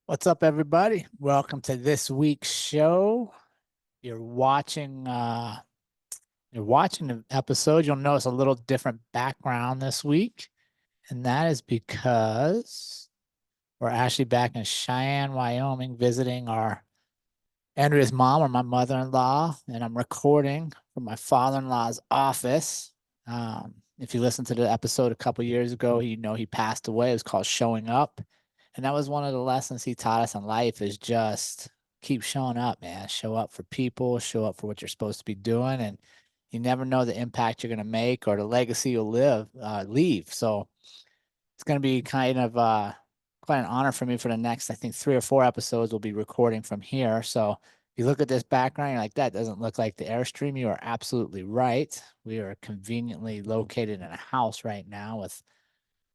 What's up, everybody? Welcome to this week's show. You're watching you're watching the episode. You'll notice a little different background this week, and that is because we're actually back in Cheyenne, Wyoming, visiting our Andrea's mom, or my mother-in-law, and I'm recording from my father-in-law's office. If you listened to the episode a couple years ago, you know he passed away. It was called Showing Up. And that was one of the lessons he taught us in life is just keep showing up, man. Show up for people, show up for what you're supposed to be doing. And you never know the impact you're going to make or the legacy you'll leave. So it's going to be kind of quite an honor for me for the next, I think, 3 or 4 episodes we'll be recording from here. So if you look at this background, you're like, that doesn't look like the Airstream. You are absolutely right. We are conveniently located in a house right now with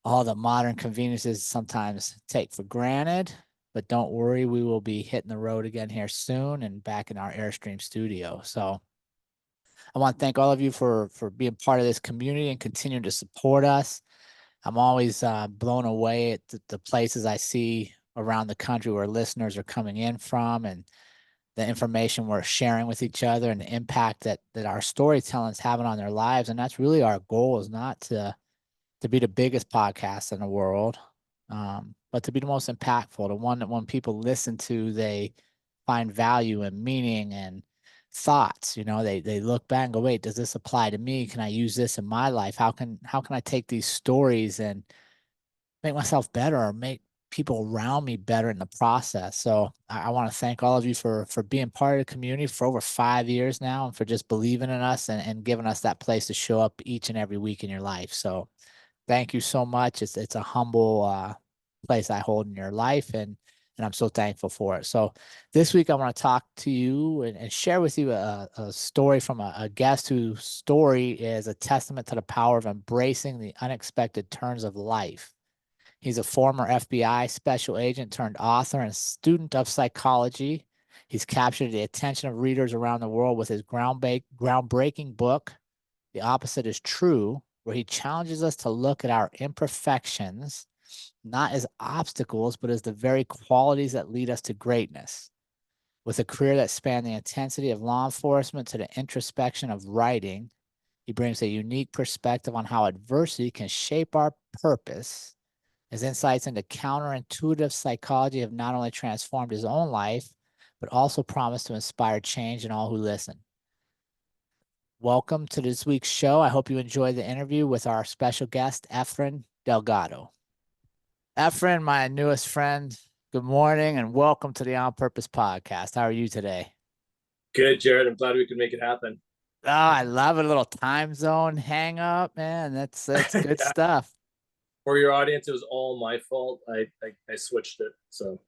all the modern conveniences sometimes take for granted. But don't worry, we will be hitting the road again here soon and back in our Airstream studio. So I want to thank all of you for being part of this community and continuing to support us. I'm always blown away at the places I see around the country where listeners are coming in from, and the information we're sharing with each other, and the impact that our storytelling is having on their lives. And that's really our goal, is not to be the biggest podcast in the world, but to be the most impactful, the one that when people listen to, they find value and meaning and thoughts. They look back and go, wait, does this apply to me? Can I use this in my life? How can I take these stories and make myself better, or make people around me better in the process? So I want to thank all of you for being part of the community for over 5 years now, and for just believing in us and giving us that place to show up each and every week in your life. So thank you so much. It's a humble place I hold in your life, and I'm so thankful for it. So this week I want to talk to you and share with you a story from a guest whose story is a testament to the power of embracing the unexpected turns of life. He's a former FBI special agent turned author and student of psychology. He's captured the attention of readers around the world with his groundbreaking book, The Opposite is True, where he challenges us to look at our imperfections not as obstacles, but as the very qualities that lead us to greatness. With a career that spanned the intensity of law enforcement to the introspection of writing, he brings a unique perspective on how adversity can shape our purpose. His insights into counterintuitive psychology have not only transformed his own life, but also promised to inspire change in all who listen. Welcome to this week's show. I hope you enjoyed the interview with our special guest, Efren Delgado. Efren, my newest friend, good morning and welcome to the On Purpose podcast. How are you today? Good, Jerrod. I'm glad we could make it happen. Oh, I love it. A little time zone hang up, man. That's good Yeah. stuff. For your audience, it was all my fault. I switched it. So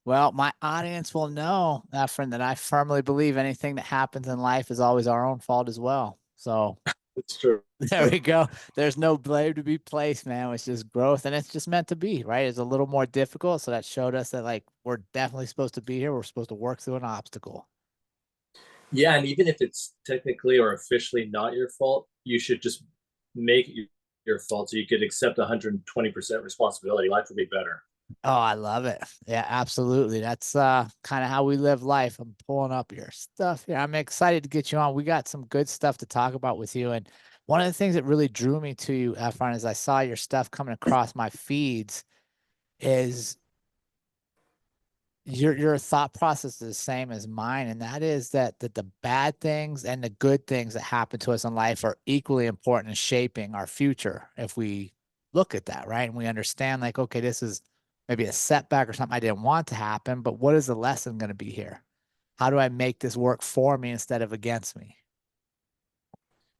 Well, my audience will know, Efren, that I firmly believe anything that happens in life is always our own fault as well. So it's true. there we go. There's no blame to be placed, man. It's just growth, and it's just meant to be, right? It's a little more difficult. So that showed us that, like, we're definitely supposed to be here. We're supposed to work through an obstacle. Yeah, and even if it's technically or officially not your fault, you should just make it your fault so you could accept 120% responsibility. Life would be better. Oh, I love it. Yeah, absolutely. That's kind of how we live life. I'm pulling up your stuff here. I'm excited to get you on. We got some good stuff to talk about with you. And one of the things that really drew me to you, Efron, as I saw your stuff coming across my feeds, is your thought process is the same as mine, and that is that the bad things and the good things that happen to us in life are equally important in shaping our future if we look at that, right? And we understand, like, okay, this is maybe a setback or something I didn't want to happen, but what is the lesson going to be here? How do I make this work for me instead of against me?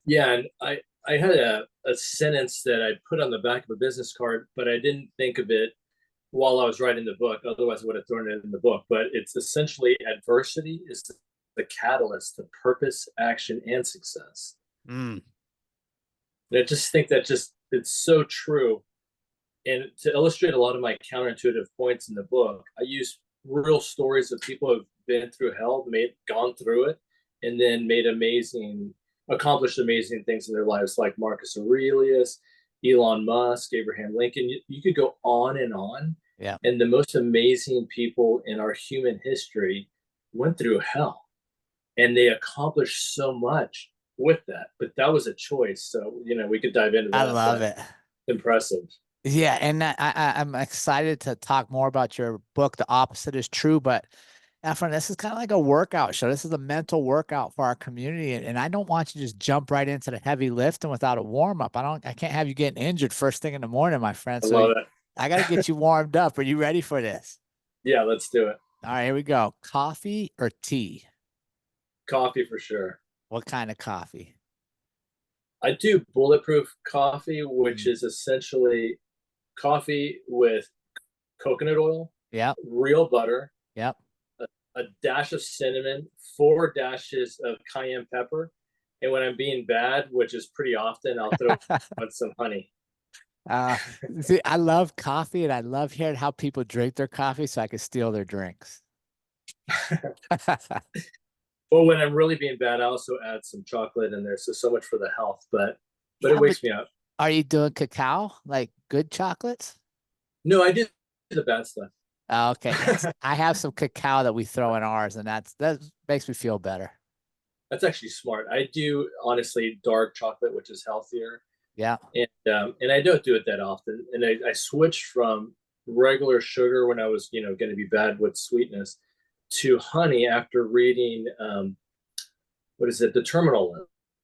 Yeah, and I had a sentence that I put on the back of a business card, but I didn't think of it while I was writing the book. Otherwise, I would have thrown it in the book. But it's essentially adversity is the catalyst to purpose, action, and success. Mm. And I just think that it's so true. And to illustrate a lot of my counterintuitive points in the book, I use real stories of people who've been through hell, gone through it, and then accomplished amazing things in their lives, like Marcus Aurelius, Elon Musk, Abraham Lincoln. You could go on and on. Yeah. And the most amazing people in our human history went through hell, and they accomplished so much with that. But that was a choice. So, we could dive into I that, love but it. impressive. Yeah, and I'm excited to talk more about your book. The opposite is true, but Efren, this is kind of like a workout show. This is a mental workout for our community, and I don't want you to just jump right into the heavy lifting without a warm up. I can't have you getting injured first thing in the morning, my friend. I So love I got to get you warmed up. Are you ready for this? Yeah, let's do it. All right, here we go. Coffee or tea? Coffee for sure. What kind of coffee? I do bulletproof coffee, which Mm. is essentially coffee with coconut oil, Yep, real butter, yep. a, a dash of cinnamon, 4 dashes of cayenne pepper. And when I'm being bad, which is pretty often, I'll throw in some honey. Uh, see, I love coffee and I love hearing how people drink their coffee so I can steal their drinks. Well, when I'm really being bad, I also add some chocolate in there. So much for the health, but it Yeah, but wakes me up. are you doing cacao, like good chocolates? No, I do the bad stuff. Oh, okay, yes. I have some cacao that we throw in ours, and that makes me feel better. That's actually smart. I do honestly dark chocolate, which is healthier, Yeah. and I don't do it that often. And I switched from regular sugar when I was going to be bad with sweetness to honey after reading what is it, The Terminal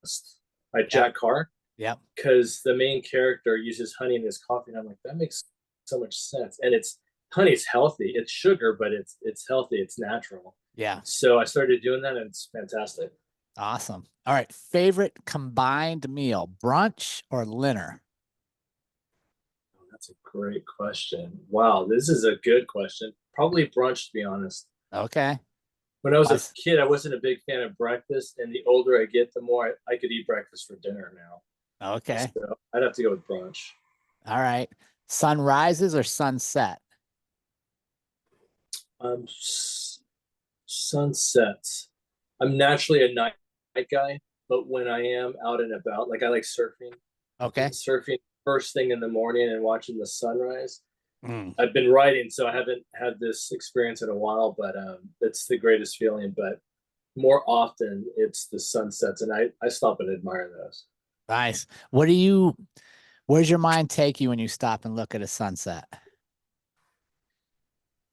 List by Yep. Jack Carr, Yep. because the main character uses honey in his coffee, and I'm like, that makes so much sense. And it's honey's healthy. It's sugar, but it's healthy. It's natural. Yeah. So I started doing that, and it's fantastic. Awesome. All right. Favorite combined meal, brunch or dinner? That's a great question. Wow, this is a good question. Probably brunch, to be honest. Okay. When I was a Plus, kid, I wasn't a big fan of breakfast, and the older I get, the more I could eat breakfast for dinner now. okay. So I'd have to go with brunch. All right. Sunrises or sunset? Um, Sunsets. I'm naturally a night guy, but when I am out and about, like I like surfing, Okay. surfing first thing in the morning and watching the sunrise. Mm. I've been writing, so I haven't had this experience in a while, but it's the greatest feeling. But more often, it's the sunsets, and I stop and admire those. Nice. Where's your mind take you when you stop and look at a sunset?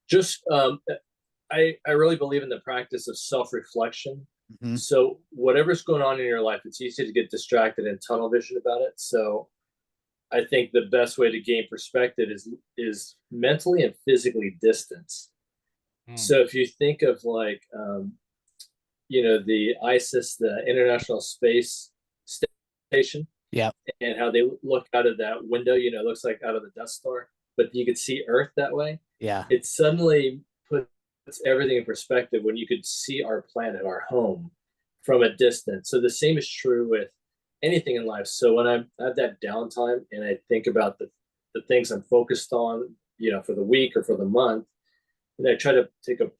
Just I really believe in the practice of self reflection. Hmm. So whatever's going on in your life, it's easy to get distracted and tunnel vision about it. So I think the best way to gain perspective is mentally and physically distance. Mm. So if you think of like the ISIS, the International Space Station, Yep. and how they look out of that window, it looks like out of the Death Star, but you could see Earth that way. Yeah. It suddenly puts everything in perspective when you could see our planet, our home, from a distance. So the same is true with anything in life. So when I have that downtime and I think about the things I'm focused on, for the week or for the month, and I try to take a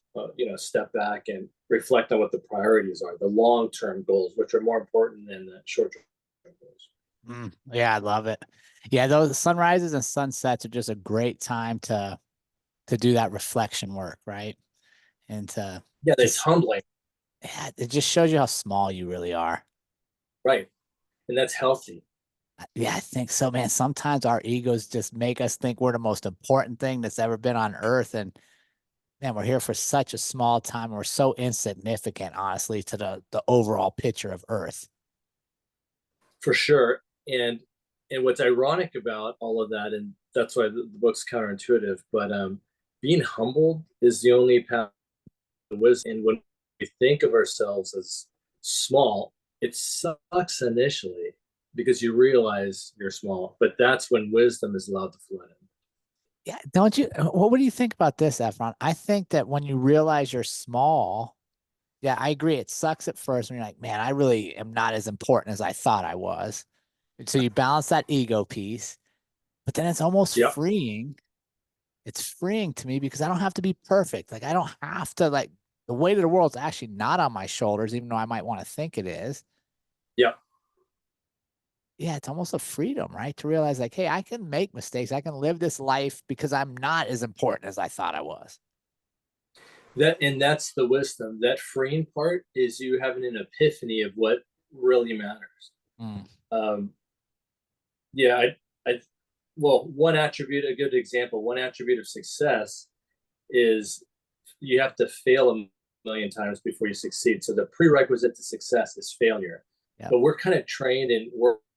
step back and reflect on what the priorities are, the long term goals, which are more important than the short term goals. Mm. Yeah, I love it. Yeah, those sunrises and sunsets are just a great time to do that reflection work, right? And to Yeah, it's just humbling, yeah, it just shows you how small you really are. right? And that's healthy. Yeah, I think so, man. Sometimes our egos just make us think we're the most important thing that's ever been on earth. And man, we're here for such a small time. We're so insignificant, honestly, to the overall picture of Earth. For sure. And what's ironic about all of that, and that's why the book's counterintuitive, but being humbled is the only path to wisdom. And when we think of ourselves as small, it sucks initially because you realize you're small, but that's when wisdom is allowed to flood in. Yeah, don't you? What do you think about this, Efron? I think that when you realize you're small, yeah, I agree. It sucks at first when you're like, man, I really am not as important as I thought I was. And so you balance that ego piece, but then it's almost Yep. freeing. It's freeing to me because I don't have to be perfect. Like I don't have to like the weight of the world's actually not on my shoulders, even though I might want to think it is. Yep. yeah, it's almost a freedom, right? To realize like, hey, I can make mistakes. I can live this life because I'm not as important as I thought I was. That's the wisdom. That freeing part is you having an epiphany of what really matters. Mm, Um, yeah, I well, one attribute, a good example, one attribute of success is you have to fail a million times before you succeed. So the prerequisite to success is failure. yep. But we're kind of trained in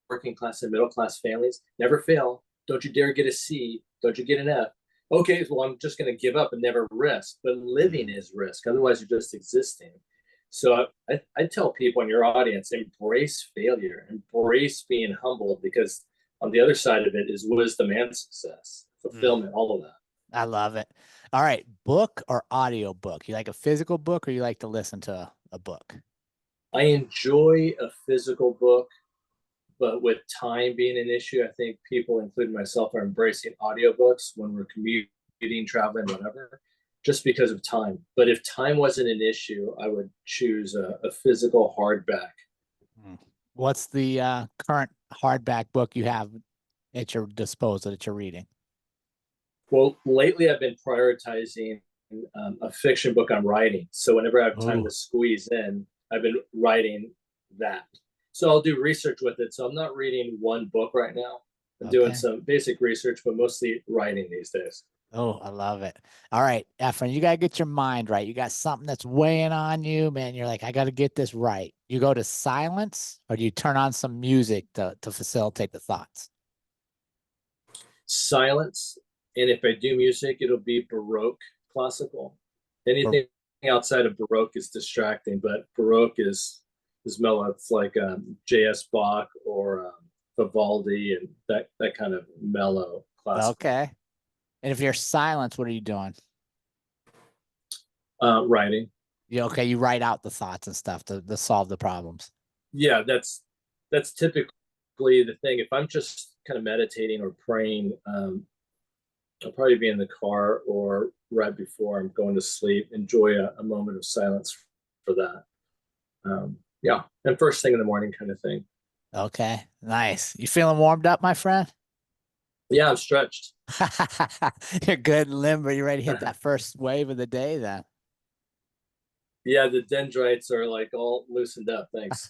working class and middle class families. Never fail. Don't you dare get a C. Don't you get an F. Okay, well, I'm just going to give up and never risk. But living Mm. is risk. Otherwise, you're just existing. So I tell people in your audience, embrace failure, embrace being humble, because on the other side of it is wisdom and success, Mm. fulfillment, all of that. I love it. All right, book or audio book? You like a physical book or you like to listen to a book? I enjoy a physical book, but with time being an issue, I think people, including myself, are embracing audiobooks when we're commuting, traveling, whatever, just because of time. But if time wasn't an issue, I would choose a physical hardback. Mm. What's the current hardback book you have at your disposal that you're reading? Well, lately I've been prioritizing a fiction book I'm writing. So whenever I have time Oh, to squeeze in, I've been writing that. So I'll do research with it. So I'm not reading one book right now. I'm doing okay. some basic research, but mostly writing these days. Oh, I love it. All right, Efren, you got to get your mind right. You got something that's weighing on you, man. You're like, I got to get this right. You go to silence or do you turn on some music to facilitate the thoughts? Silence. And if I do music, it'll be Baroque classical. Or, Anything outside of Baroque is distracting, but Baroque is mellow. It's like J.S. Bach or Vivaldi and that kind of mellow classical okay. And if you're silence, what are you doing? writing. You okay, you write out the thoughts and stuff to solve the problems. Yeah, that's typically the thing. If I'm just kind of meditating or praying, I'll probably be in the car or right before I'm going to sleep. Enjoy a moment of silence for that. Yeah, and first thing in the morning, kind of thing. Okay, nice. You feeling warmed up, my friend? Yeah, I'm stretched. You're good and limber. You ready to hit that first wave of the day then? Yeah, the dendrites are like all loosened up. Thanks.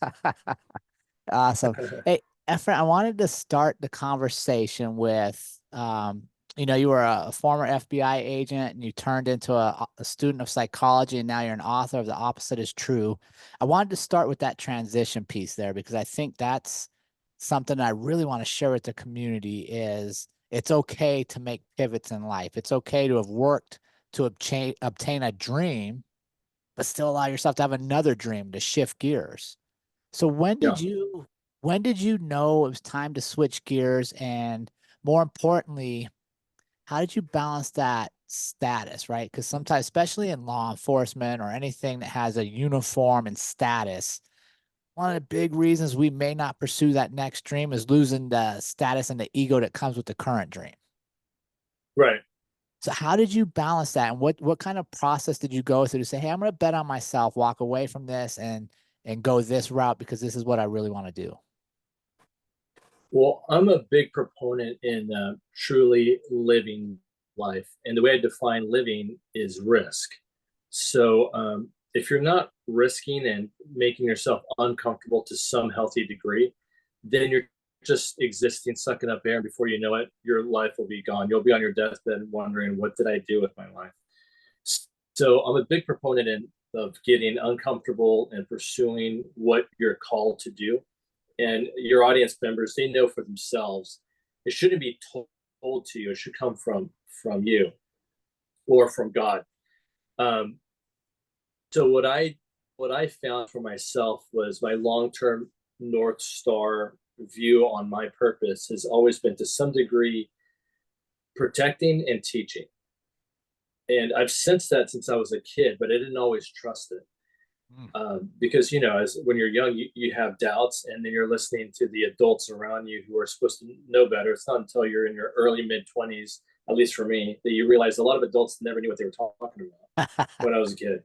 Awesome. Hey, Efren, I wanted to start the conversation with, you were a former FBI agent and you turned into a student of psychology and now you're an author of The Opposite is True. I wanted to start with that transition piece there because I think that's something I really want to share with the community is it's okay to make pivots in life. It's okay to have worked to obtain a dream, but still allow yourself to have another dream to shift gears. So Yeah. when did you know it was time to switch gears? And more importantly, how did you balance that status, right? Because sometimes, especially in law enforcement or anything that has a uniform and status, one of the big reasons we may not pursue that next dream is losing the status and the ego that comes with the current dream. Right. So how did you balance that? And what kind of process did you go through to say, hey, I'm gonna bet on myself, walk away from this and go this route because this is what I really want to do? Well, I'm a big proponent in truly living life. And the way I define living is risk. So if you're not risking and making yourself uncomfortable to some healthy degree, then you're just existing, sucking up air. And before you know it, your life will be gone. You'll be on your deathbed wondering, what did I do with my life? So I'm a big proponent of getting uncomfortable and pursuing what you're called to do. And your audience members, they know for themselves. It shouldn't be told to you. It should come from you or from God. Um, so what I found for myself was my long-term North Star view on my purpose has always been to some degree protecting and teaching. And I've sensed that since I was a kid, but I didn't always trust it. Mm. Because as when you're young, you have doubts, and then you're listening to the adults around you who are supposed to know better. It's not until you're in your early mid 20s, at least for me, that you realize a lot of adults never knew what they were talking about when I was a kid.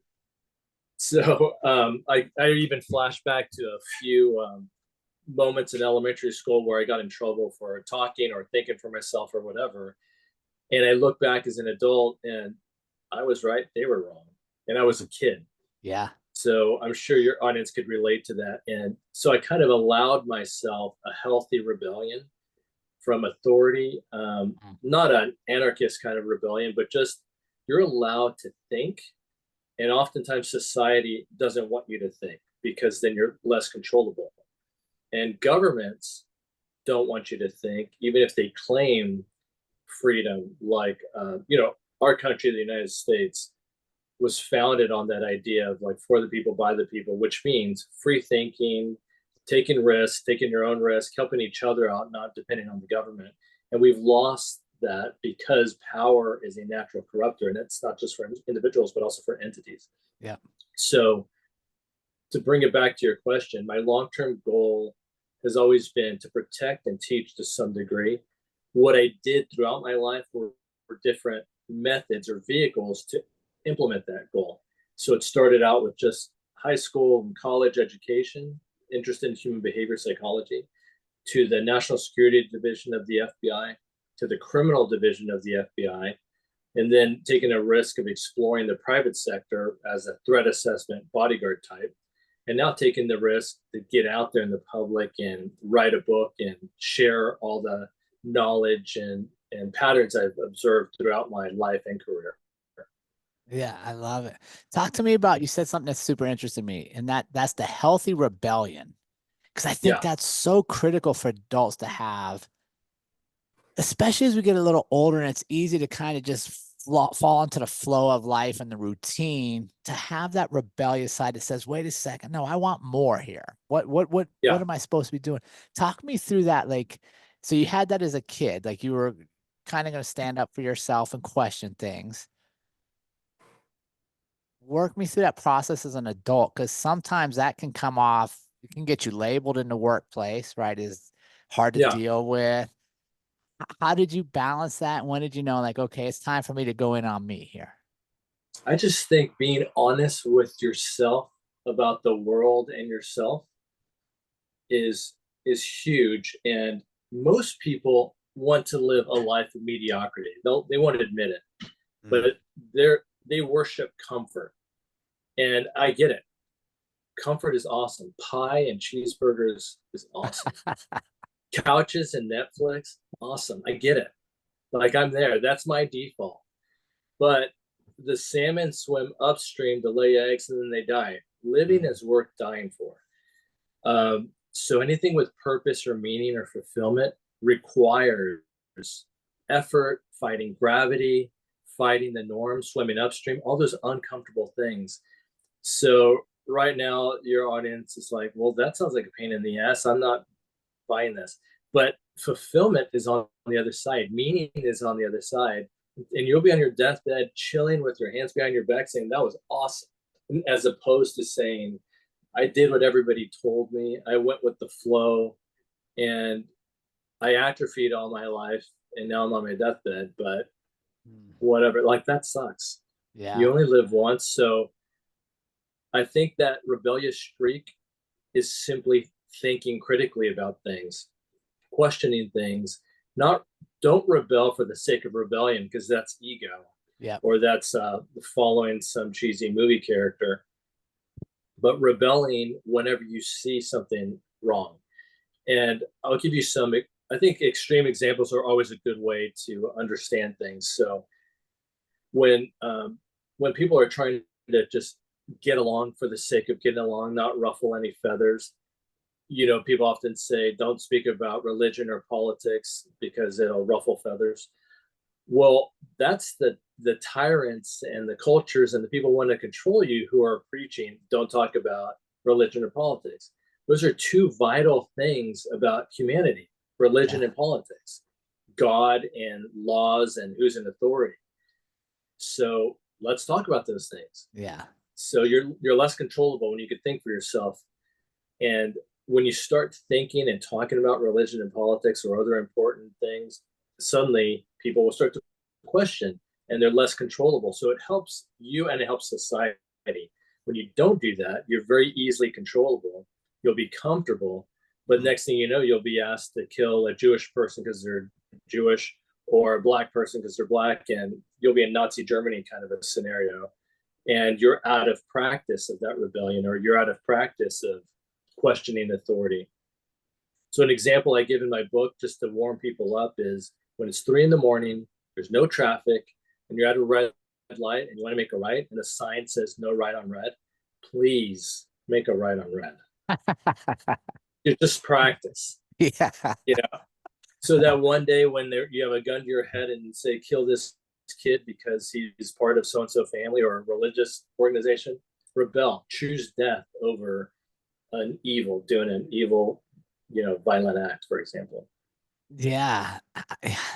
So I even flash back to a few. moments in elementary school where I got in trouble for talking or thinking for myself or whatever. And I look back as an adult and I was right, they were wrong. And I was a kid. Yeah. So I'm sure your audience could relate to that. And so I kind of allowed myself a healthy rebellion from authority, Mm. not an anarchist kind of rebellion, but just you're allowed to think. And oftentimes society doesn't want you to think because then you're less controllable. And governments don't want you to think, even if they claim freedom. Like, our country, the United States, was founded on that idea of like for the people, by the people, which means free thinking, taking risks, taking your own risk, helping each other out, not depending on the government. And we've lost that because power is a natural corrupter, and it's not just for individuals, but also for entities. Yeah. So to bring it back to your question, my long-term goal has always been to protect and teach to some degree. What I did throughout my life were different methods or vehicles to implement that goal. So it started out with just high school and college education, interest in human behavior psychology, to the National Security Division of the FBI, to the criminal division of the FBI, and then taking a risk of exploring the private sector as a threat assessment bodyguard type, and now taking the risk to get out there in the public and write a book and share all the knowledge and patterns I've observed throughout my life and career. Yeah, I love it. Talk to me about, you said something that's super interesting to me, and that's the healthy rebellion. Because I think Yeah, that's so critical for adults to have, especially as we get a little older and it's easy to kind of just fall into the flow of life and the routine, to have that rebellious side that says, wait a second, no, I want more here. What yeah, am I supposed to be doing? Talk me through that. Like, so you had that as a kid, like you were kind of going to stand up for yourself and question things. Work me through that process as an adult, because sometimes that can come off, it can get you labeled in the workplace, right? Is hard to yeah. deal with. How did you balance that? And when did you know, like, okay, it's time for me to go in on me here? I just think being honest with yourself about the world and yourself is is huge. And most people want to live a life of mediocrity. They won't admit it, Mm. but they worship comfort, and I get it. Comfort is awesome. Pie and cheeseburgers is awesome. Couches and Netflix, awesome. I get it. Like I'm there. That's my default. But the salmon swim upstream to lay eggs and then they die. Living Mm. is worth dying for. So anything with purpose or meaning or fulfillment requires effort, fighting gravity, fighting the norm, swimming upstream, all those uncomfortable things. So right now, your audience is like, well, that sounds like a pain in the ass. I'm not buying this. But fulfillment is on the other side. Meaning is on the other side. And you'll be on your deathbed chilling with your hands behind your back saying, that was awesome. As opposed to saying, I did what everybody told me. I went with the flow and I atrophied all my life and now I'm on my deathbed, but Mm. whatever. Like that sucks. Yeah. You only live once. So I think that rebellious streak is simply thinking critically about things, questioning things. Not Don't rebel for the sake of rebellion because that's ego Yeah. or that's following some cheesy movie character, but rebelling whenever you see something wrong. And I'll give you some, I think extreme examples are always a good way to understand things. So when when people are trying to just get along for the sake of getting along, not ruffle any feathers, people often say, don't speak about religion or politics because it'll ruffle feathers. Well, that's the tyrants and the cultures and the people who want to control you who are preaching, don't talk about religion or politics. Those are two vital things about humanity, religion Yeah. and politics, God and laws and who's in authority. So let's talk about those things. Yeah. So you're less controllable when you can think for yourself. And when you start thinking and talking about religion and politics or other important things, suddenly people will start to question and they're less controllable. So it helps you and it helps society. When you don't do that, you're very easily controllable. You'll be comfortable, But next thing you know, you'll be asked to kill a Jewish person because they're Jewish, or a black person because they're black, and you'll be in Nazi Germany kind of a scenario. And you're out of practice of that rebellion, or you're out of practice of questioning authority. So an example I give in my book, just to warm people up, is when it's 3 a.m, there's no traffic, and you're at a red light and you want to make a right, and the sign says no right on red, please make a right on red. You just practice. Yeah. You know, so that one day when you have a gun to your head and say, kill this kid because he's part of so-and-so family or a religious organization, rebel, choose death over doing an evil, violent act, for example. Yeah,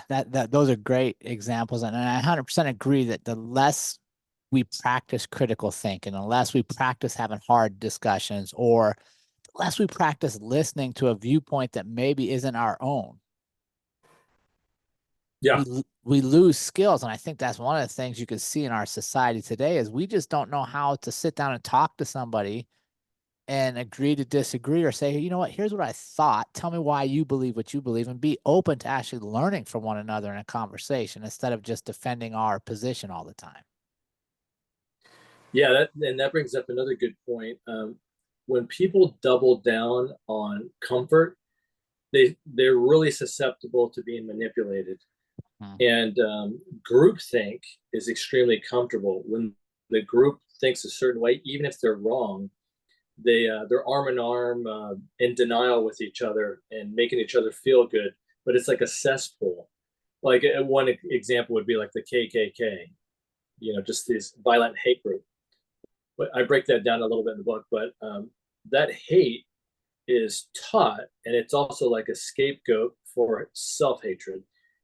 that those are great examples, and I 100% agree that the less we practice critical thinking, the less we practice having hard discussions, or the less we practice listening to a viewpoint that maybe isn't our own, Yeah, we lose skills. And I think that's one of the things you can see in our society today is we just don't know how to sit down and talk to somebody and agree to disagree, or say, hey, you know what, here's what I thought. Tell me why you believe what you believe, and be open to actually learning from one another in a conversation instead of just defending our position all the time. yeah, that brings up another good point. When people double down on comfort, they're really susceptible to being manipulated. And groupthink is extremely comfortable. When the group thinks a certain way, even if they're wrong, they're arm in arm, in denial with each other and making each other feel good. But it's like a cesspool. Like one example would be like the KKK, just this violent hate group. But I break that down a little bit in the book. But that hate is taught, and it's also like a scapegoat for self-hatred.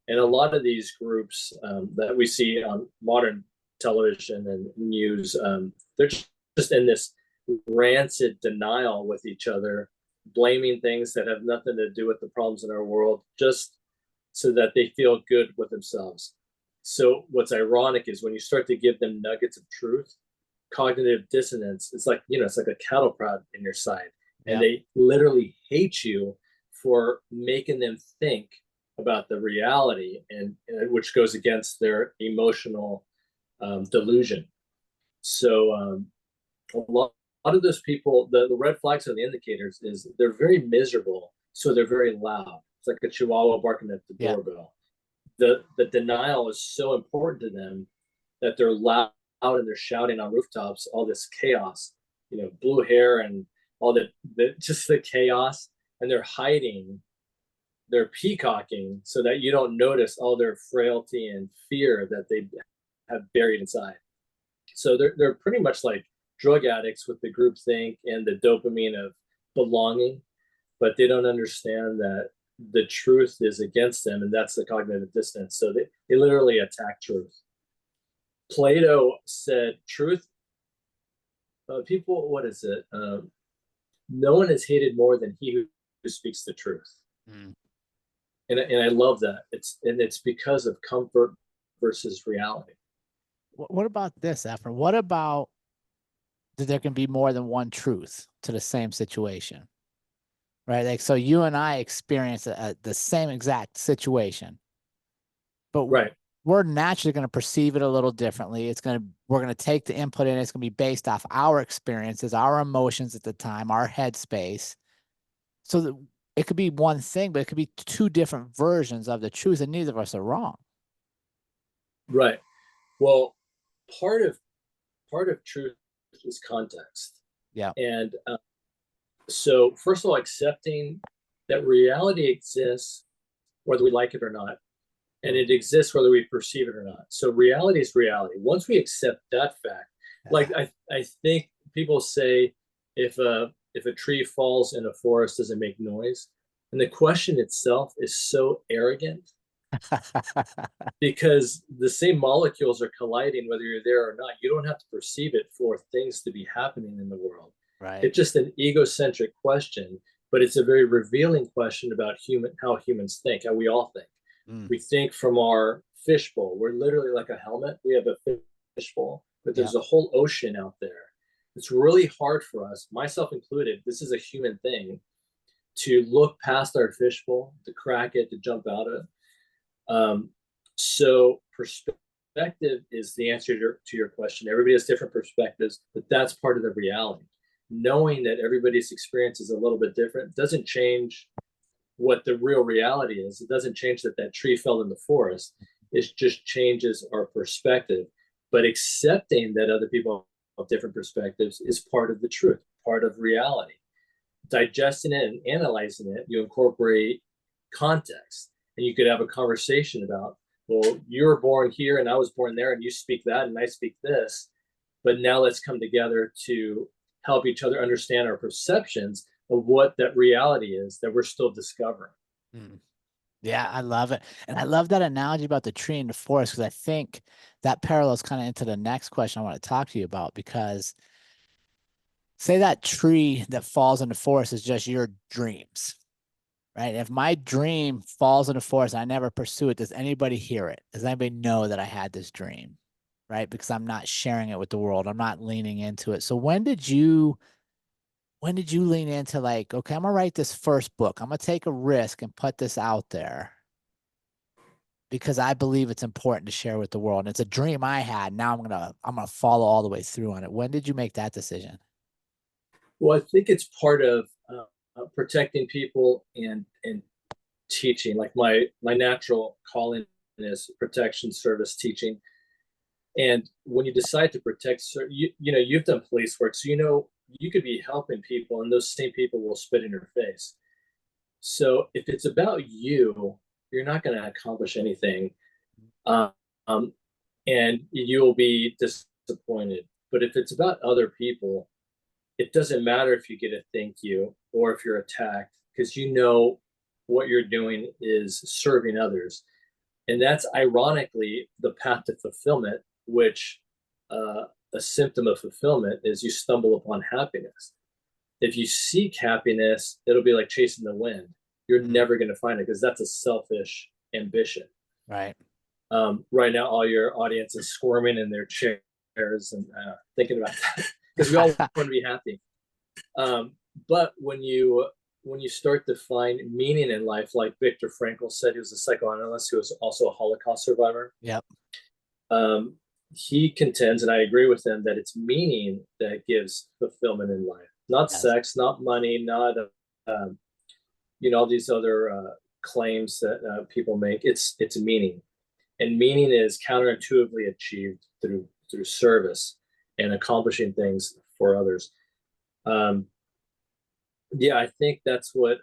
And a lot of these groups that we see on modern television and news, they're just in this rancid denial with each other, blaming things that have nothing to do with the problems in our world, just so that they feel good with themselves. So what's ironic is when you start to give them nuggets of truth, cognitive dissonance, it's like a cattle prod in your side. And they literally hate you for making them think about the reality, and which goes against their emotional delusion. So a lot of those people, the red flags or the indicators is they're very miserable, so they're very loud. It's like a chihuahua barking at the doorbell. The denial is so important to them that they're loud and they're shouting on rooftops all this chaos, blue hair and all just the chaos, and they're hiding, they're peacocking so that you don't notice all their frailty and fear that they have buried inside. So they're pretty much like drug addicts with the groupthink and the dopamine of belonging, but they don't understand that the truth is against them, and that's the cognitive dissonance. So they literally attack truth. Plato said truth, people, what is it? No one is hated more than he who speaks the truth. And I love that. It's because of comfort versus reality. What about this, Efren? What about that there can be more than one truth to the same situation, right? Like, so you and I experience the same exact situation, but we're naturally going to perceive it a little differently. We're going to take the input in. It's going to be based off our experiences, our emotions at the time, our headspace. So that it could be one thing, but it could be two different versions of the truth, and neither of us are wrong. Right. Well, part of truth is context. Yeah. And so first of all, accepting that reality exists whether we like it or not, and it exists whether we perceive it or not. So reality is reality. Once we accept that fact, like I think people say, if a tree falls in a forest, does it make noise? And the question itself is so arrogant because the same molecules are colliding whether you're there or not. You don't have to perceive it for things to be happening in the world. Right. It's just an egocentric question, but it's a very revealing question about how humans think, how we all think. We think from our fishbowl. We're literally like a helmet. We have a fishbowl, but there's a whole ocean out there. It's really hard for us, myself included. This is a human thing, to look past our fishbowl, to crack it, to jump out of it. So perspective is the answer to your question. Everybody has different perspectives, but that's part of the reality. Knowing that everybody's experience is a little bit different doesn't change what the real reality is. It doesn't change that tree fell in the forest. It just changes our perspective. But accepting that other people have different perspectives is part of the truth, part of reality. Digesting it and analyzing it, you incorporate context, and you could have a conversation about, well, you were born here and I was born there, and you speak that and I speak this, but now let's come together to help each other understand our perceptions of what that reality is that we're still discovering. Yeah, I love it. And I love that analogy about the tree and the forest, because I think that parallels kind of into the next question I want to talk to you about. Because say that tree that falls in the forest is just your dreams, right? If my dream falls in the forest and I never pursue it, does anybody hear it? Does anybody know that I had this dream, right? Because I'm not sharing it with the world. I'm not leaning into it. So when did you lean into like, okay, I'm gonna write this first book. I'm gonna take a risk and put this out there because I believe it's important to share with the world. And it's a dream I had. Now I'm gonna follow all the way through on it. When did you make that decision? Well, I think it's part of protecting people and teaching. Like my natural calling is protection, service, teaching. And when you decide to protect, you know, you've done police work, so you know you could be helping people, and those same people will spit in your face. So if it's about you, you're not going to accomplish anything, um, and you'll be disappointed. But if it's about other people, it doesn't matter if you get a thank you or if you're attacked, because you know what you're doing is serving others. And that's ironically the path to fulfillment, which a symptom of fulfillment is you stumble upon happiness. If you seek happiness, it'll be like chasing the wind. You're never going to find it because that's a selfish ambition. Right. Right now, all your audience is squirming in their chairs and thinking about that because we all want to be happy. But when you start to find meaning in life, like Viktor Frankl said, he was a psychoanalyst who was also a Holocaust survivor. Yep. He contends, and I agree with him, that it's meaning that gives fulfillment in life, not sex, not money, not all these other claims that people make. It's meaning, and meaning is counterintuitively achieved through service and accomplishing things for others. Yeah, I think that's what.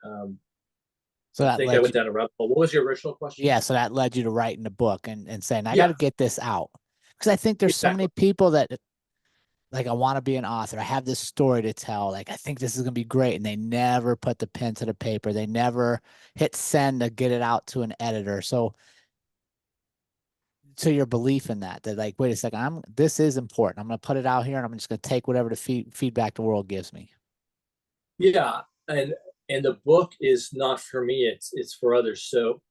So I think I went down a rabbit hole. What was your original question? Yeah, so that led you to writing the book and saying, I got to get this out. Because I think there's so many people that, like, I want to be an author. I have this story to tell. Like, I think this is going to be great. And they never put the pen to the paper. They never hit send to get it out to an editor. So your belief in that like, wait a second, this is important. I'm going to put it out here and I'm just going to take whatever the feedback the world gives me. Yeah. And the book is not for me. It's for others. So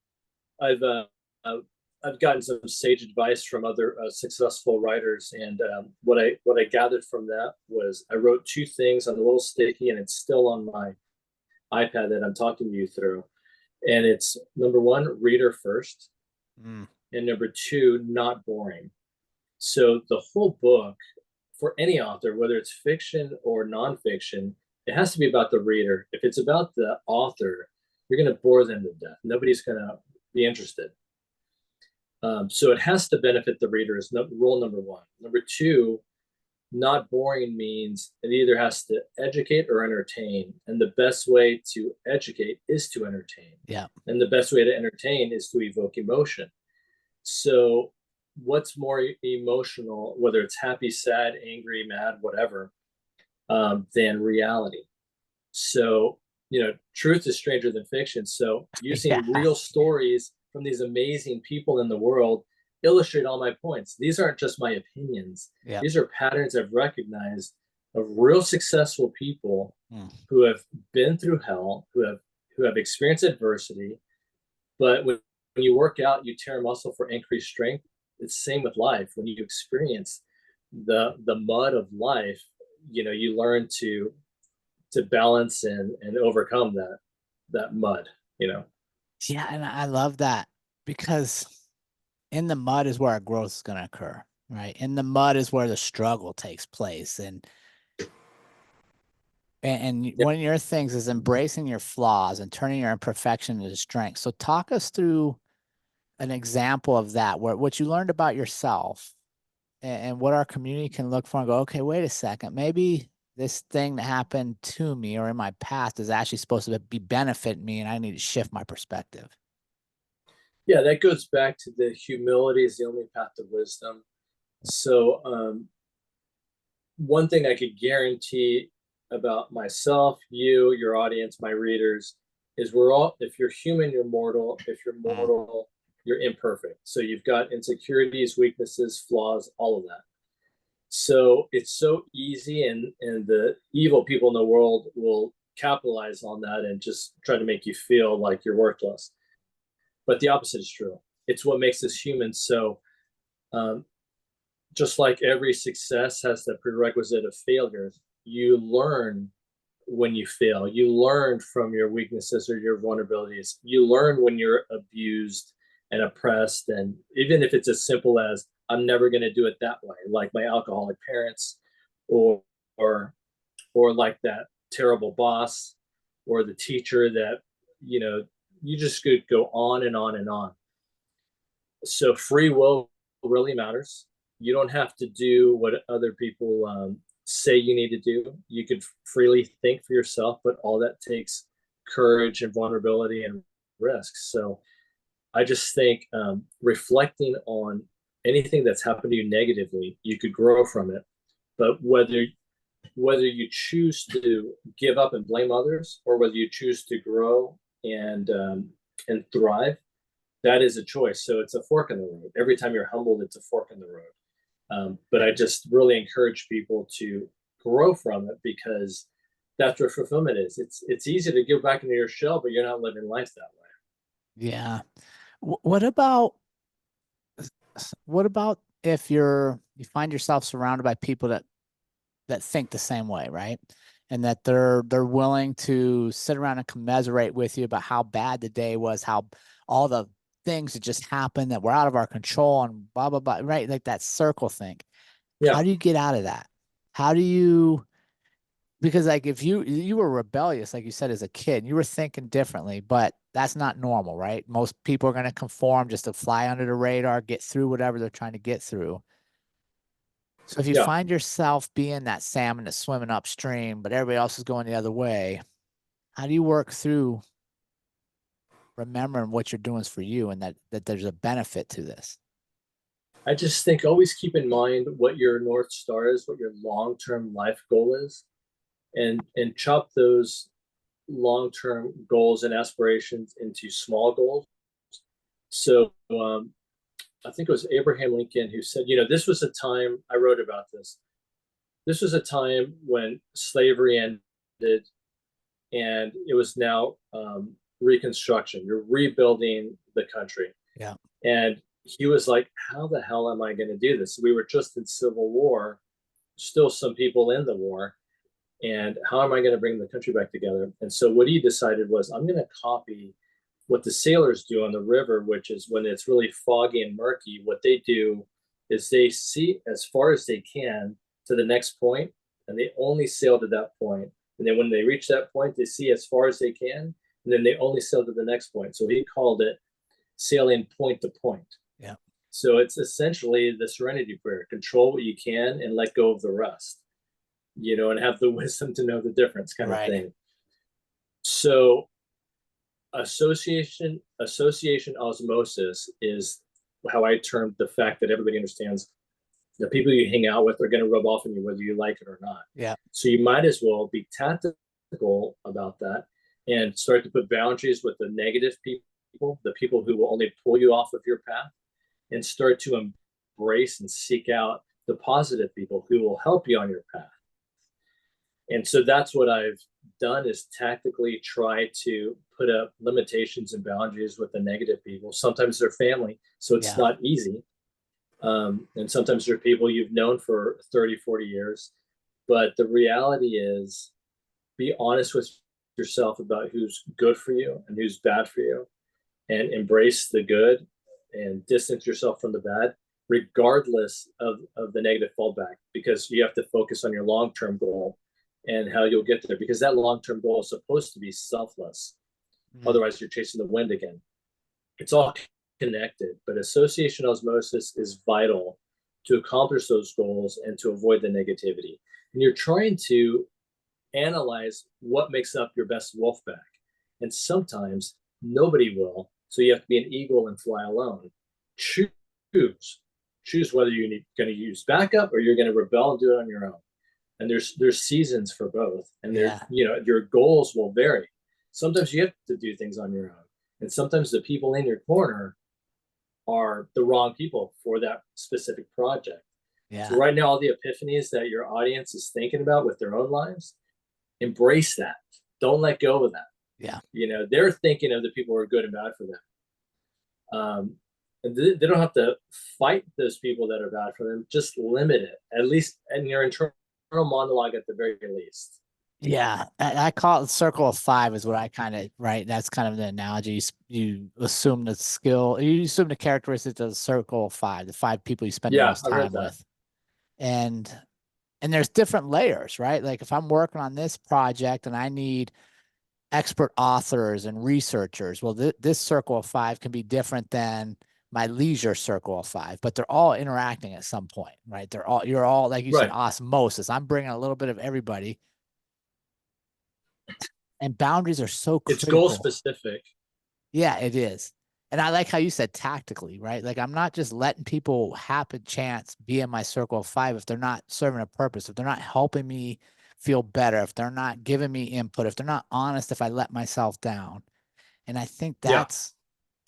I've gotten some sage advice from other successful writers, and what I gathered from that was I wrote two things on a little sticky, and it's still on my iPad that I'm talking to you through. And it's number one, reader first, and number two, not boring. So the whole book for any author, whether it's fiction or nonfiction, it has to be about the reader. If it's about the author, you're going to bore them to death. Nobody's going to be interested. So it has to benefit the reader is rule number one. Number two, not boring means it either has to educate or entertain. And the best way to educate is to entertain. Yeah. And the best way to entertain is to evoke emotion. So what's more emotional, whether it's happy, sad, angry, mad, whatever, than reality? So, truth is stranger than fiction. So using real stories from these amazing people in the world illustrate all my points. These aren't just my opinions. Yep. These are patterns I've recognized of real successful people who have been through hell, who have experienced adversity. But when you work out, you tear muscle for increased strength. It's the same with life. When you experience the mud of life, you learn to balance and overcome that. that mud, you know. Yeah, and I love that because in the mud is where our growth is going to occur, right? In the mud is where the struggle takes place. And Yeah. one of your things is embracing your flaws and turning your imperfection into strength. So talk us through an example of that, where what you learned about yourself and what our community can look for and go, okay, wait a second, maybe this thing that happened to me or in my past is actually supposed to be benefit me, and I need to shift my perspective. Yeah, that goes back to the humility is the only path to wisdom. So one thing I could guarantee about myself, you, your audience, my readers, is we're all, if you're human, you're mortal. If you're Mm, mortal, you're imperfect. So you've got insecurities, weaknesses, flaws, all of that. So it's so easy, and the evil people in the world will capitalize on that and just try to make you feel like you're worthless. But the opposite is true. It's what makes us human. So um, just like every success has the prerequisite of failures, you learn when you fail. You learn from your weaknesses or your vulnerabilities. You learn when you're abused and oppressed. And even if it's as simple as, I'm never going to do it that way, like my alcoholic parents, or, or, or like that terrible boss, or the teacher that, you know, you just could go on and on and on. So free will really matters. You don't have to do what other people say you need to do. You could freely think for yourself, but all that takes courage and vulnerability and risk. So I just think reflecting on anything that's happened to you negatively, you could grow from it. But whether you choose to give up and blame others, or whether you choose to grow and thrive, that is a choice. So it's a fork in the road. Every time you're humbled, it's a fork in the road. But I just really encourage people to grow from it, because that's where fulfillment is. It's easy to go back into your shell, but you're not living life that way. yeah. What about if you find yourself surrounded by people that think the same way, right? And that they're willing to sit around and commiserate with you about how bad the day was, how all the things that just happened that were out of our control and blah blah blah, right? Like that circle thing. Yeah, How do you get out of that? How do you, because like if you were rebellious, like you said, as a kid, you were thinking differently, but that's not normal, right? Most people are going to conform just to fly under the radar, get through whatever they're trying to get through. So if you yeah. find yourself being that salmon that's swimming upstream, but everybody else is going the other way, how do you work through remembering what you're doing is for you, and that there's a benefit to this? I just think always keep in mind what your North Star is, what your long-term life goal is, and chop those long-term goals and aspirations into small goals. So I think it was Abraham Lincoln who said, this was a time, I wrote about this. This was a time when slavery ended, and it was now Reconstruction. You're rebuilding the country. Yeah. And he was like, how the hell am I going to do this? We were just in civil war, still some people in the war. And how am I going to bring the country back together? And so what he decided was, I'm going to copy what the sailors do on the river, which is when it's really foggy and murky. What they do is they see as far as they can to the next point, and they only sail to that point. And then when they reach that point, they see as far as they can, and then they only sail to the next point. So he called it sailing point to point. Yeah. So it's essentially the serenity prayer: control what you can and let go of the rest, and have the wisdom to know the difference, kind of Right. thing. So association osmosis is how I termed the fact that everybody understands the people you hang out with are going to rub off on you whether you like it or not. Yeah. So you might as well be tactical about that and start to put boundaries with the negative people, the people who will only pull you off of your path, and start to embrace and seek out the positive people who will help you on your path. And so that's what I've done, is tactically try to put up limitations and boundaries with the negative people. Sometimes they're family, so it's Yeah. not easy. And sometimes they're people you've known for 30, 40 years. But the reality is, be honest with yourself about who's good for you and who's bad for you, and embrace the good and distance yourself from the bad, regardless of the negative fallback, because you have to focus on your long-term goal and how you'll get there, because that long-term goal is supposed to be selfless. Otherwise, you're chasing the wind again. It's all connected, but association osmosis is vital to accomplish those goals and to avoid the negativity. And you're trying to analyze what makes up your best wolf pack. And sometimes nobody will. So you have to be an eagle and fly alone. Choose whether you're going to use backup or you're going to rebel and do it on your own. And there's seasons for both. And your goals will vary. Sometimes you have to do things on your own. And sometimes the people in your corner are the wrong people for that specific project. Yeah. So right now, all the epiphanies that your audience is thinking about with their own lives, embrace that. Don't let go of that. Yeah. They're thinking of the people who are good and bad for them. And they don't have to fight those people that are bad for them. Just limit it, at least in your internal monologue at the very least. Yeah, I call it the circle of five is what I kind of, right? That's kind of the analogy. You assume the skill, you assume the characteristics of the circle of five, the five people you spend the most time with. And there's different layers, right? Like if I'm working on this project and I need expert authors and researchers, well, this circle of five can be different than my leisure circle of five, but they're all interacting at some point, right? You're all, like you said, osmosis. I'm bringing a little bit of everybody. And boundaries are so critical. It's goal specific. Yeah, it is. And I like how you said tactically, right? Like I'm not just letting people happen chance be in my circle of five if they're not serving a purpose, if they're not helping me feel better, if they're not giving me input, if they're not honest, if I let myself down. And I think that's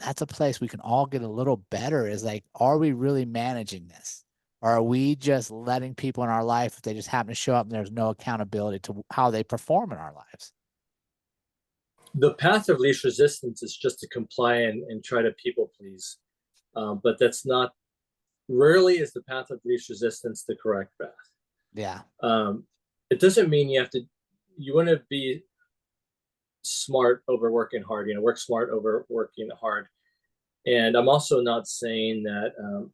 a place we can all get a little better, is like, are we really managing this? Or are we just letting people in our life, if they just happen to show up and there's no accountability to how they perform in our lives? The path of least resistance is just to comply and try to people please. But that's not, rarely is the path of least resistance the correct path. Yeah. It doesn't mean you want to be smart over working hard, work smart over working hard. And I'm also not saying that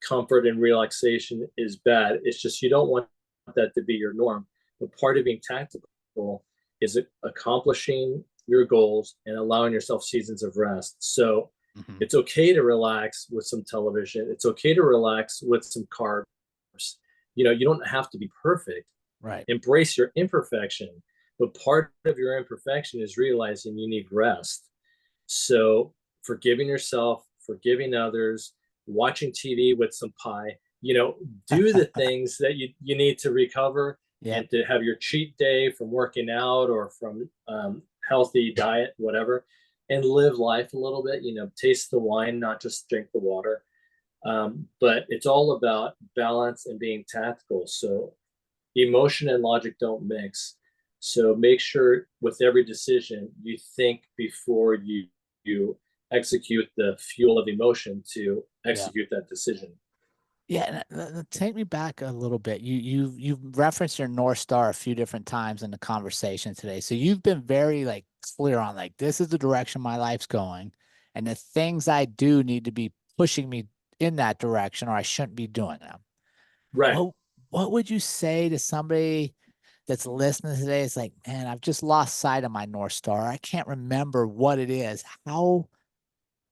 comfort and relaxation is bad. It's just you don't want that to be your norm. But part of being tactical is accomplishing your goals and allowing yourself seasons of rest. So it's okay to relax with some television. It's okay to relax with some carbs. You don't have to be perfect. Right. Embrace your imperfection. But part of your imperfection is realizing you need rest. So forgiving yourself, forgiving others, watching TV with some pie, do the things that you need to recover and to have your cheat day from working out or from healthy diet, whatever, and live life a little bit, taste the wine, not just drink the water. But it's all about balance and being tactical. So emotion and logic don't mix. So make sure with every decision you think before you execute the fuel of emotion to execute that decision. Yeah, take me back a little bit. You've referenced your North Star a few different times in the conversation today. So you've been very clear on this is the direction my life's going, and the things I do need to be pushing me in that direction, or I shouldn't be doing them. Right. What would you say to somebody that's listening today? It's like, man, I've just lost sight of my North Star. I can't remember what it is.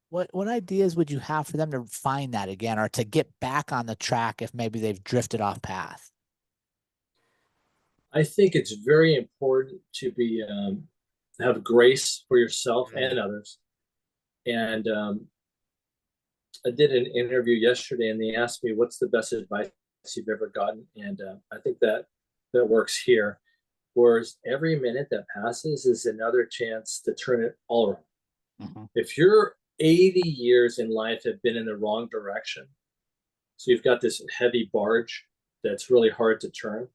What ideas would you have for them to find that again, or to get back on the track if maybe they've drifted off path? I think it's very important to be have grace for yourself and others. And I did an interview yesterday, and they asked me, "What's the best advice you've ever gotten?" And I think that works here. Whereas every minute that passes is another chance to turn it all around. If you're 80 years in life have been in the wrong direction, so you've got this heavy barge that's really hard to turn,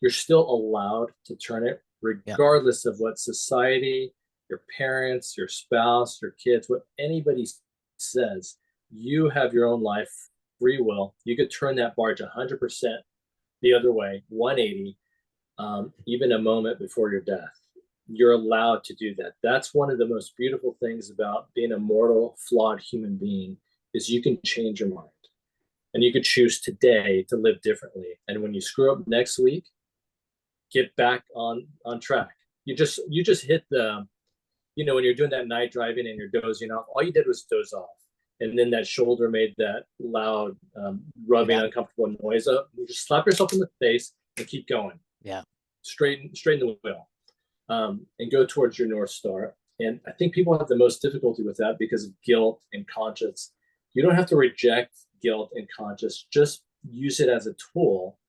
you're still allowed to turn it regardless of what society, your parents, your spouse, your kids, what anybody says. You have your own life, free will. You could turn that barge 100% the other way, 180, even a moment before your death. you're allowed to do that. That's one of the most beautiful things about being a mortal, flawed human being, is you can change your mind. And you could choose today to live differently. And when you screw up next week, get back on track. You just hit the, when you're doing that night driving and you're dozing off, all you did was doze off. And then that shoulder made that loud, rubbing, uncomfortable noise up. You just slap yourself in the face and keep going. Yeah. Straighten the wheel, and go towards your North Star. And I think people have the most difficulty with that because of guilt and conscience. You don't have to reject guilt and conscience. Just use it as a tool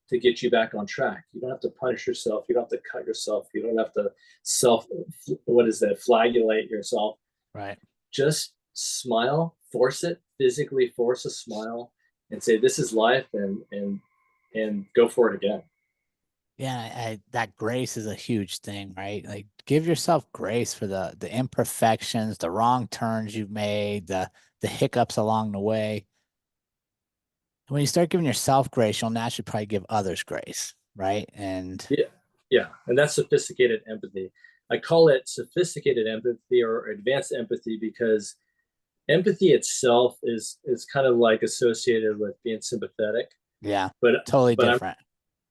to get you back on track. You don't have to punish yourself. You don't have to cut yourself. You don't have to flagellate yourself. Right. Just smile, force it, physically force a smile, and say, this is life, and go for it again. Yeah, that grace is a huge thing, right? Like, give yourself grace for the imperfections, the wrong turns you've made, the hiccups along the way. When you start giving yourself grace, you'll naturally probably give others grace, right? And yeah, and that's sophisticated empathy. I call it sophisticated empathy or advanced empathy because empathy itself is kind of like associated with being sympathetic. Yeah, but totally different.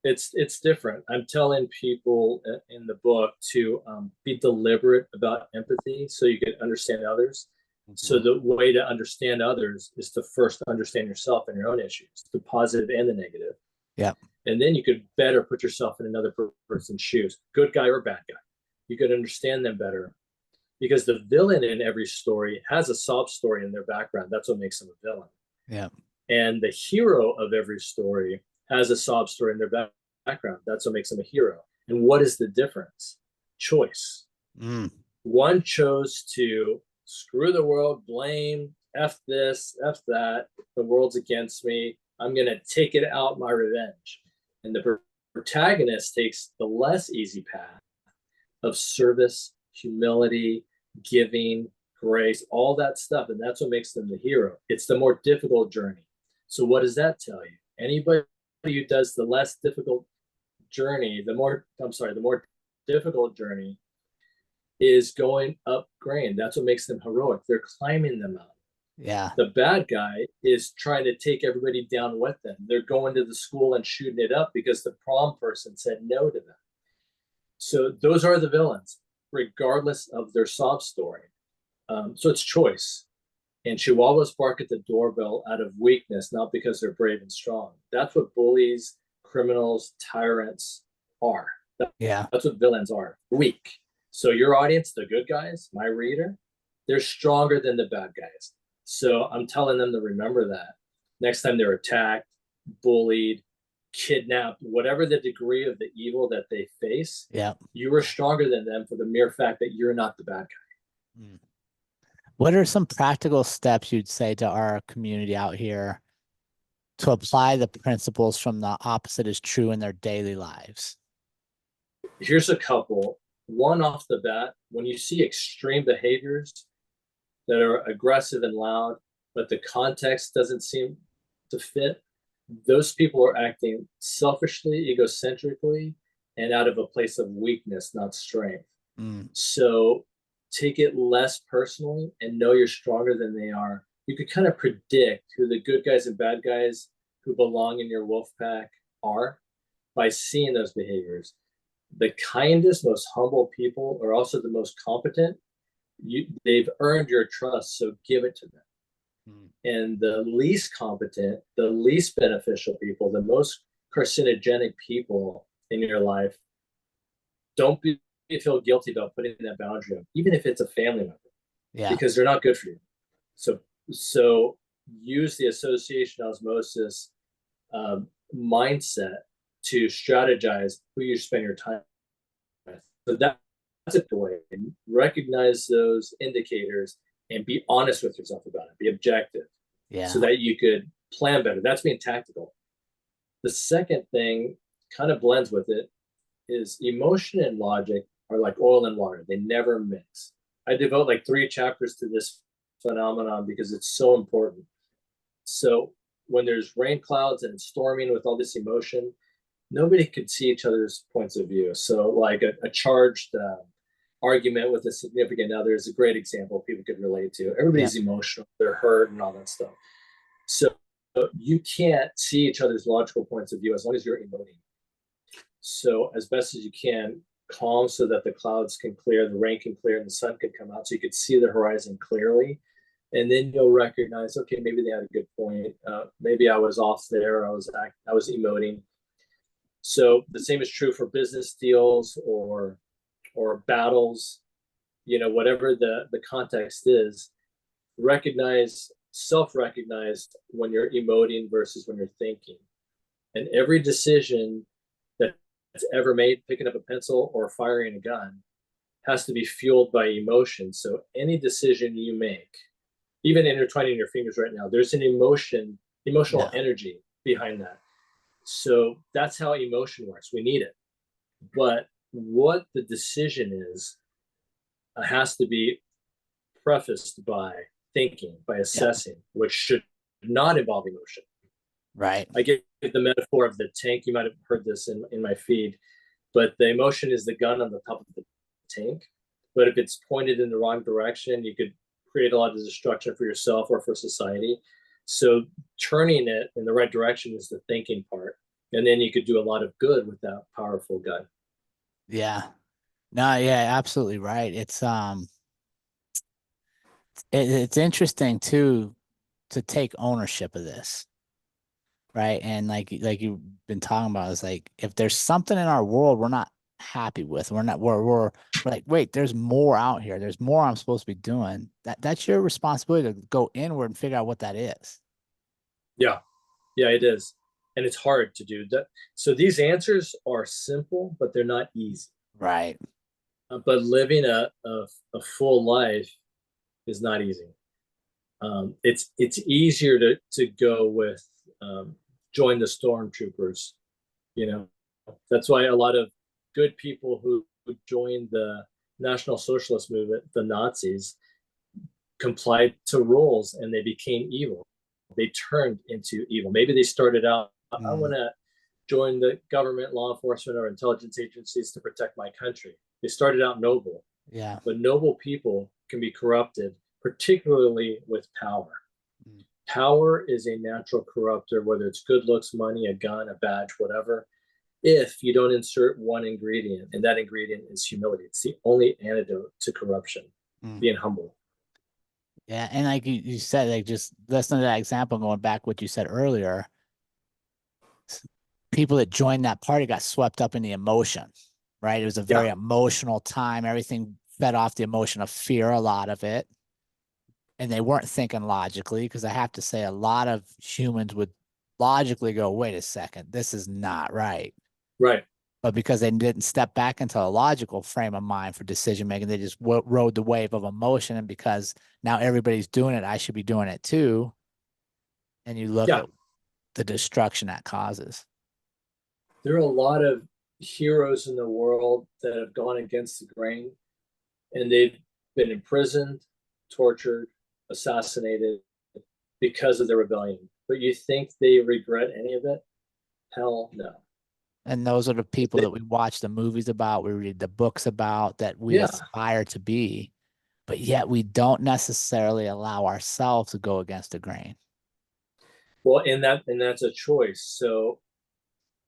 It's different. I'm telling people in the book to be deliberate about empathy so you can understand others. Mm-hmm. So the way to understand others is to first understand yourself and your own issues, the positive and the negative. Yeah. And then you could better put yourself in another person's shoes, good guy or bad guy. You could understand them better, because the villain in every story has a sob story in their background. That's what makes them a villain. Yeah. And the hero of every story has a sob story in their background. That's what makes them a hero. And what is the difference? Choice. One chose to screw the world, blame, F this, F that, the world's against me, I'm going to take it out, my revenge. And the protagonist takes the less easy path of service, humility, giving, grace, all that stuff. And that's what makes them the hero. It's the more difficult journey. So what does that tell you? Anybody who does the less difficult journey, the more difficult journey is going up grain. That's what makes them heroic. They're climbing the mountain. Yeah. The bad guy is trying to take everybody down with them. They're going to the school and shooting it up because the prom person said no to them. So those are the villains, regardless of their sob story. So it's choice. And chihuahuas bark at the doorbell out of weakness, not because they're brave and strong. That's what bullies, criminals, tyrants are. That's what villains are, weak. So your audience, the good guys, my reader, they're stronger than the bad guys. So I'm telling them to remember that. Next time they're attacked, bullied, kidnapped, whatever the degree of the evil that they face, you are stronger than them for the mere fact that you're not the bad guy. What are some practical steps you'd say to our community out here to apply the principles from the opposite is true in their daily lives? Here's a couple. One off the bat, when you see extreme behaviors that are aggressive and loud, but the context doesn't seem to fit, those people are acting selfishly, egocentrically, and out of a place of weakness, not strength. So take it less personally and know you're stronger than they are. You could kind of predict who the good guys and bad guys who belong in your wolf pack are by seeing those behaviors. The kindest, most humble people are also the most competent. They've earned your trust, so give it to them. And the least competent, the least beneficial people, the most carcinogenic people in your life, don't feel guilty about putting that boundary up, even if it's a family member, because they're not good for you. So use the association osmosis mindset to strategize who you spend your time with. So that's a way. Recognize those indicators and be honest with yourself about it. Be objective, so that you could plan better. That's being tactical. The second thing kind of blends with it is emotion and logic are like oil and water. They never mix. I devote like 3 chapters to this phenomenon because it's so important. So when there's rain clouds and it's storming with all this emotion, nobody could see each other's points of view. So like a charged argument with a significant other is a great example people could relate to. Yeah. Everybody's emotional, they're hurt and all that stuff. So you can't see each other's logical points of view as long as you're emoting. So as best as you can, calm so that the clouds can clear, the rain can clear, and the sun can come out so you could see the horizon clearly. And then you'll recognize, okay, maybe they had a good point. Maybe I was off there. I was emoting. So the same is true for business deals or battles. Whatever the context is, self-recognize when you're emoting versus when you're thinking. And every decision that's ever made, picking up a pencil or firing a gun, has to be fueled by emotion. So any decision you make, even intertwining your fingers right now, there's an emotional energy behind that. So that's how emotion works. We need it. But what the decision is has to be prefaced by thinking, by assessing, which should not involve emotion. Right. I get the metaphor of the tank. You might have heard this in my feed, but the emotion is the gun on the top of the tank. But if it's pointed in the wrong direction, you could create a lot of destruction for yourself or for society. So turning it in the right direction is the thinking part. And then you could do a lot of good with that powerful gun. Yeah. No, yeah, absolutely right. It's interesting too to take ownership of this, right? And like you've been talking about, is like if there's something in our world we're not happy with, we're like, wait, there's more out here. There's more I'm supposed to be doing. That's your responsibility to go inward and figure out what that is. Yeah. Yeah, it is. And it's hard to do that. So these answers are simple, but they're not easy. Right. But living a full life is not easy. It's easier to go with join the stormtroopers. That's why a lot of good people who joined the National Socialist movement, the Nazis, complied to rules and they became evil. They turned into evil. Maybe they started out, I want to join the government, law enforcement, or intelligence agencies to protect my country. They started out noble. Yeah. But noble people can be corrupted, particularly with power. Power is a natural corrupter, whether it's good looks, money, a gun, a badge, whatever, if you don't insert one ingredient, and that ingredient is humility. It's the only antidote to corruption, being humble. Yeah. And like you said, like just listen to that example, going back what you said earlier, people that joined that party got swept up in the emotion, right? It was a very emotional time. Everything fed off the emotion of fear, a lot of it. And they weren't thinking logically, because I have to say a lot of humans would logically go, wait a second, this is not right. Right. But because they didn't step back into a logical frame of mind for decision making, they just rode the wave of emotion. And because now everybody's doing it, I should be doing it too. And you look at the destruction that causes. There are a lot of heroes in the world that have gone against the grain, and they've been imprisoned, tortured, assassinated because of their rebellion. But you think they regret any of it? Hell no. And those are the people that we watch the movies about, we read the books about, that we aspire to be, but yet we don't necessarily allow ourselves to go against the grain. Well, and that's a choice. So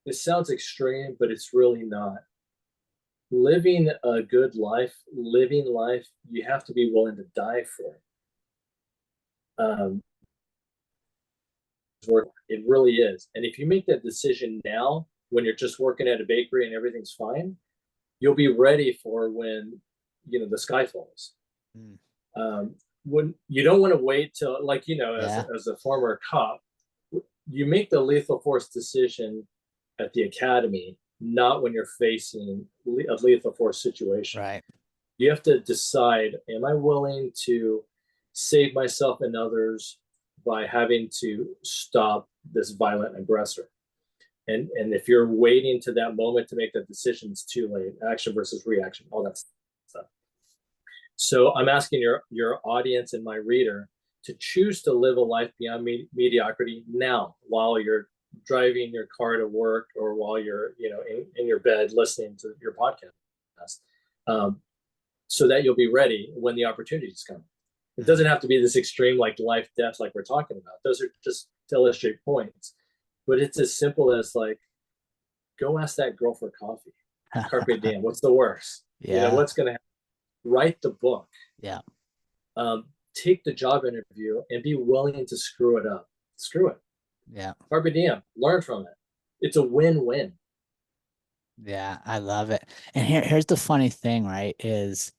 it sounds extreme, but it's really not. Living a good life, you have to be willing to die for it. It really is. And if you make that decision now, when you're just working at a bakery and everything's fine, you'll be ready for when the sky falls. When you don't want to wait till, like, as a former cop, you make the lethal force decision at the academy, not when you're facing a lethal force situation. Right. You have to decide, am I willing to save myself and others by having to stop this violent aggressor? And if you're waiting to that moment to make that decision, it's too late. Action versus reaction, all that stuff. So I'm asking your audience and my reader to choose to live a life beyond mediocrity now, while you're driving your car to work or while you're, in your bed listening to your podcast, so that you'll be ready when the opportunities come. It doesn't have to be this extreme, like life, death, like we're talking about. Those are just to illustrate points. But it's as simple as like, go ask that girl for coffee. Carpe diem. What's the worst? Yeah. What's going to happen? Write the book. Yeah. Take the job interview and be willing to screw it up. Screw it. Yeah. Carpe diem. Learn from it. It's a win-win. Yeah, I love it. And here's the funny thing, right? Is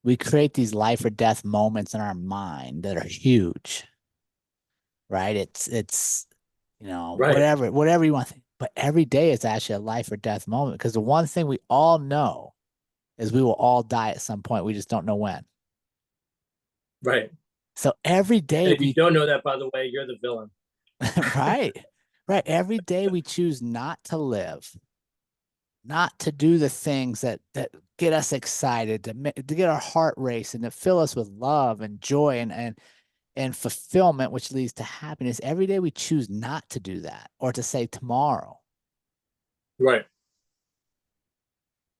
we create these life or death moments in our mind that are huge, right? It's Right. whatever you want to think. But every day is actually a life or death moment, because the one thing we all know is we will all die at some point. We just don't know when. Right. So every And day if you don't know that, by the way, you're the villain. right, right. Every day we choose not to live, not to do the things that get us excited, to get our heart racing, to fill us with love and joy and fulfillment, which leads to happiness. Every day we choose not to do that, or to say tomorrow. Right.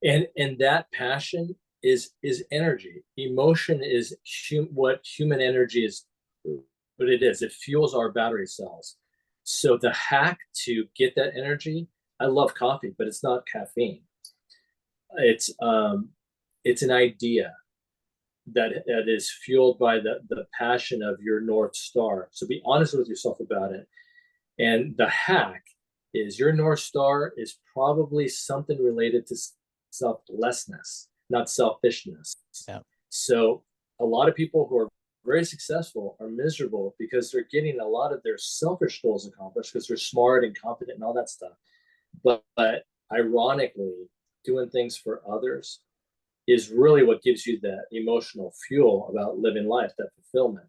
And that passion is energy. Emotion is what human energy is, what it is. It fuels our battery cells. So the hack to get that energy, I love coffee, but it's not caffeine. It's an idea that is fueled by the passion of your North Star. So be honest with yourself about it. And the hack is, your North Star is probably something related to selflessness, not selfishness. Yeah. So a lot of people who are very successful are miserable because they're getting a lot of their selfish goals accomplished because they're smart and competent and all that stuff. But ironically, doing things for others is really what gives you that emotional fuel about living life, that fulfillment.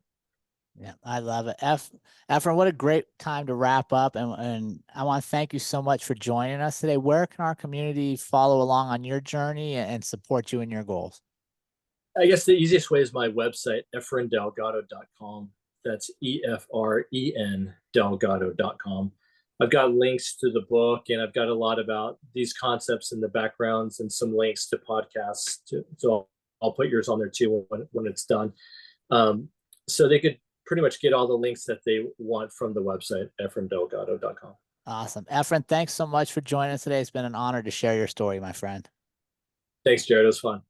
Yeah, I love it. Efren, what a great time to wrap up. And I want to thank you so much for joining us today. Where can our community follow along on your journey and support you in your goals? I guess the easiest way is my website, efrendelgado.com. That's EFREN Delgado.com. I've got links to the book, and I've got a lot about these concepts in the backgrounds and some links to podcasts. So I'll put yours on there too when it's done. So they could pretty much get all the links that they want from the website, efrendelgado.com. Awesome. Efren, thanks so much for joining us today. It's been an honor to share your story, my friend. Thanks, Jerrod. It was fun.